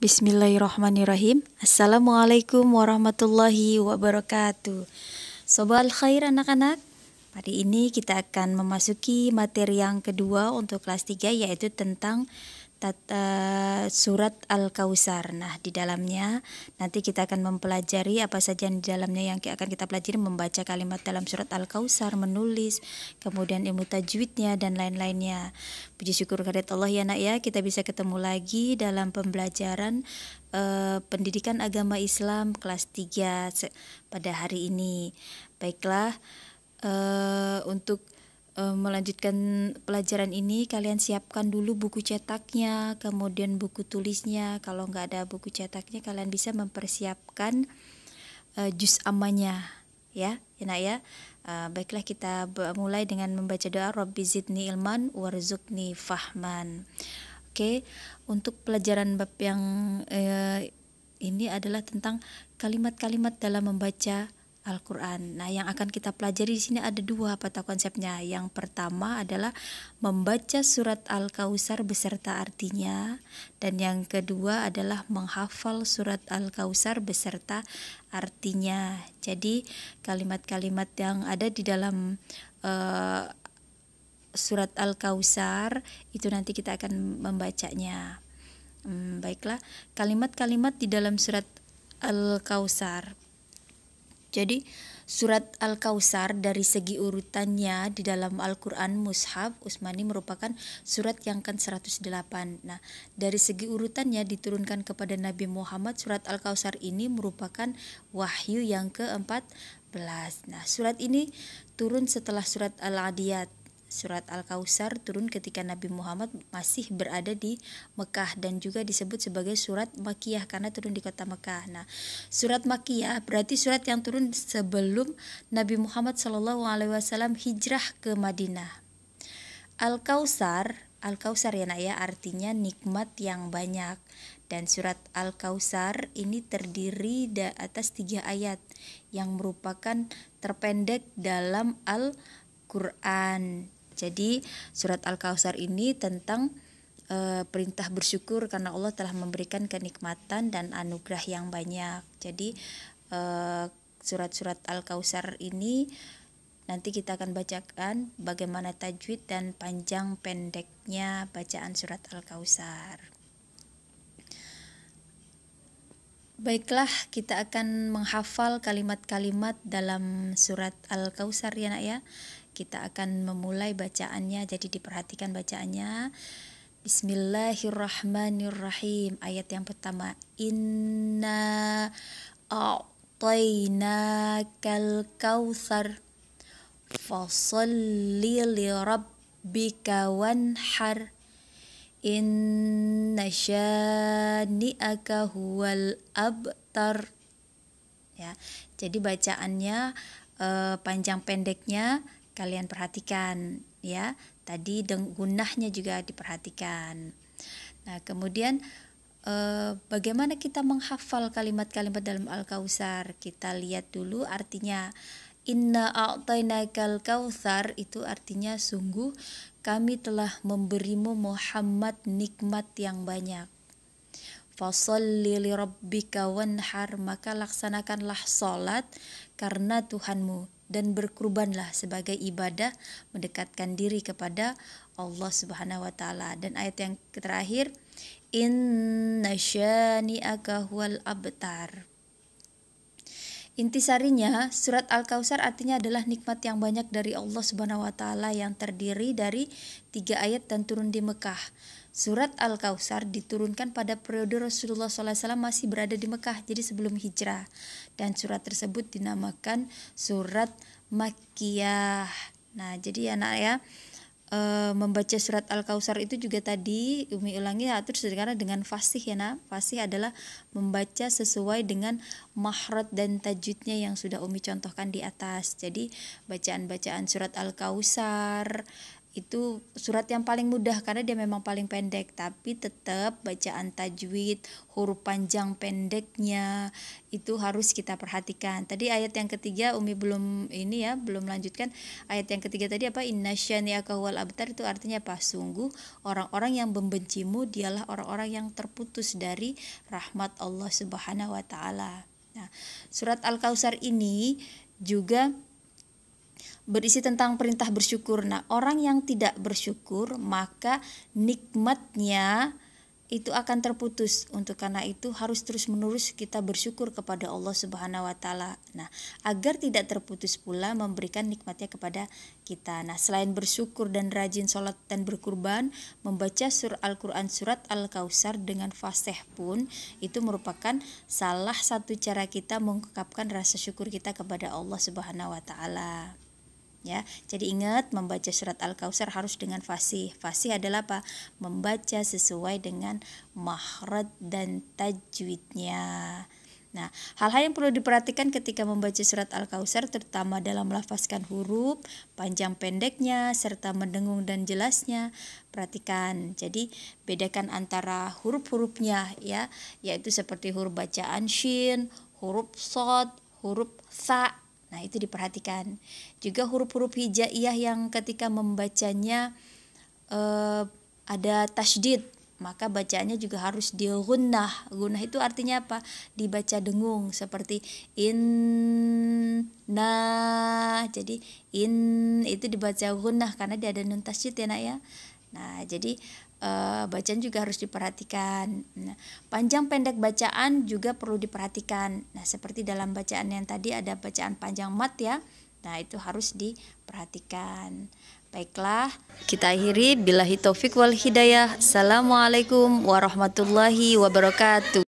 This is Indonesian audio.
Bismillahirrahmanirrahim. Assalamualaikum warahmatullahi wabarakatuh. Sobat khair anak-anak. Hari ini kita akan memasuki materi yang kedua untuk kelas 3, yaitu tentang surat Al-Kautsar. Nah, di dalamnya nanti kita akan mempelajari apa saja di dalamnya yang akan kita pelajari, membaca kalimat dalam surat Al-Kautsar, menulis, kemudian ilmu tajwidnya dan lain-lainnya. Puji syukur kehadirat Allah ya nak ya, kita bisa ketemu lagi dalam pembelajaran pendidikan agama Islam kelas 3 pada hari ini. Baiklah, untuk melanjutkan pelajaran ini, kalian siapkan dulu buku cetaknya, kemudian buku tulisnya. Kalau nggak ada buku cetaknya, kalian bisa mempersiapkan juz ammanya, ya nak ya. Baiklah, kita mulai dengan membaca doa Rabbi zidni ilman warzuqni fahman. Oke, untuk pelajaran bab yang ini adalah tentang kalimat-kalimat dalam membaca Al-Quran. Nah, yang akan kita pelajari di sini ada dua pata konsepnya. Yang pertama adalah membaca surat Al-Kautsar beserta artinya, dan yang kedua adalah menghafal surat Al-Kautsar beserta artinya. Jadi kalimat-kalimat yang ada di dalam surat Al-Kautsar itu nanti kita akan membacanya. Baiklah, kalimat-kalimat di dalam surat Al-Kautsar. Jadi surat Al-Kautsar dari segi urutannya di dalam Al-Quran Mushaf Utsmani merupakan surat yang ke-108. Nah, dari segi urutannya diturunkan kepada Nabi Muhammad, surat Al-Kautsar ini merupakan wahyu yang ke-14. Nah, surat ini turun setelah surat Al-Adiyat. Surat Al-Kautsar turun ketika Nabi Muhammad masih berada di Mekah dan juga disebut sebagai surat Makkiyah karena turun di kota Mekah. Nah, surat Makkiyah berarti surat yang turun sebelum Nabi Muhammad SAW hijrah ke Madinah. Al-Kautsar ya nak ya, artinya nikmat yang banyak. Dan surat Al-Kautsar ini terdiri atas 3 ayat yang merupakan terpendek dalam Al-Quran. Jadi surat Al-Kautsar ini tentang perintah bersyukur karena Allah telah memberikan kenikmatan dan anugerah yang banyak. Jadi surat-surat Al-Kautsar ini nanti kita akan bacakan bagaimana tajwid dan panjang pendeknya bacaan surat Al-Kautsar. Baiklah, kita akan menghafal kalimat-kalimat dalam surat Al-Kautsar ya nak ya. Kita akan memulai bacaannya, jadi diperhatikan bacaannya. Bismillahirrahmanirrahim. Ayat yang pertama, Inna a'tainakal kautsar fasholli lirabbika wanhar inna syani'aka huwal abtar. Ya, jadi bacaannya panjang pendeknya kalian perhatikan ya. Tadi gunahnya juga diperhatikan. Nah, kemudian bagaimana kita menghafal kalimat-kalimat dalam Al-Kautsar? Kita lihat dulu artinya. Inna a'tainakal kautsar itu artinya sungguh kami telah memberimu Muhammad nikmat yang banyak. Fasholli lirabbika wanhar, maka laksanakanlah salat karena Tuhanmu dan berkurbanlah sebagai ibadah mendekatkan diri kepada Allah Subhanahu wa taala. Dan ayat yang terakhir, inna syani'aka huwal abtar. Intisarinya, surat Al-Kautsar artinya adalah nikmat yang banyak dari Allah Subhanahu wa taala yang terdiri dari 3 ayat dan turun di Mekah. Surat Al-Kautsar diturunkan pada periode Rasulullah SAW masih berada di Mekah, jadi sebelum hijrah. Dan surat tersebut dinamakan surat Makkiyah. Nah, jadi anak ya, membaca surat Al-Kautsar itu juga tadi Umi ulangi atur sederhana dengan fasih ya nak. Fasih adalah membaca sesuai dengan makhraj dan tajwidnya yang sudah Umi contohkan di atas. Jadi bacaan-bacaan surat Al-Kautsar itu surat yang paling mudah karena dia memang paling pendek, tapi tetap bacaan tajwid, huruf panjang pendeknya itu harus kita perhatikan. Tadi ayat yang ketiga Umi belum belum lanjutkan. Ayat yang ketiga tadi apa? Innasyani'aka huwal abtar, itu artinya apa? Sungguh orang-orang yang membencimu dialah orang-orang yang terputus dari rahmat Allah Subhanahu wa taala. Nah, surat Al-Kautsar ini juga berisi tentang perintah bersyukur. Nah, orang yang tidak bersyukur maka nikmatnya itu akan terputus. Untuk karena itu harus terus-menerus kita bersyukur kepada Allah Subhanahu wa taala. Nah, agar tidak terputus pula memberikan nikmatnya kepada kita. Nah, selain bersyukur dan rajin sholat dan berkurban, membaca Al-Qur'an surat Al-Kautsar dengan fasih pun itu merupakan salah satu cara kita mengungkapkan rasa syukur kita kepada Allah Subhanahu wa taala. Ya, jadi ingat membaca surat Al-Kautsar harus dengan fasih. Fasih adalah apa? Membaca sesuai dengan makhraj dan tajwidnya. Nah, hal-hal yang perlu diperhatikan ketika membaca surat Al-Kautsar terutama dalam melafazkan huruf, panjang pendeknya, serta mendengung dan jelasnya. Perhatikan. Jadi bedakan antara huruf-hurufnya ya, yaitu seperti huruf bacaan shin, huruf shad, huruf tha. Nah, itu diperhatikan. Juga huruf-huruf hijaiyah yang ketika membacanya ada tasydid, maka bacaannya juga harus digunnah. Gunnah itu artinya apa? Dibaca dengung seperti inna. Jadi in itu dibaca gunnah karena dia ada nun tasydid ya nak ya. Nah, jadi bacaan juga harus diperhatikan. Nah, panjang pendek bacaan juga perlu diperhatikan. Nah, seperti dalam bacaan yang tadi ada bacaan panjang mat ya. Nah, itu harus diperhatikan. Baiklah, kita akhiri billahi taufik wal hidayah. Assalamualaikum warahmatullahi wabarakatuh.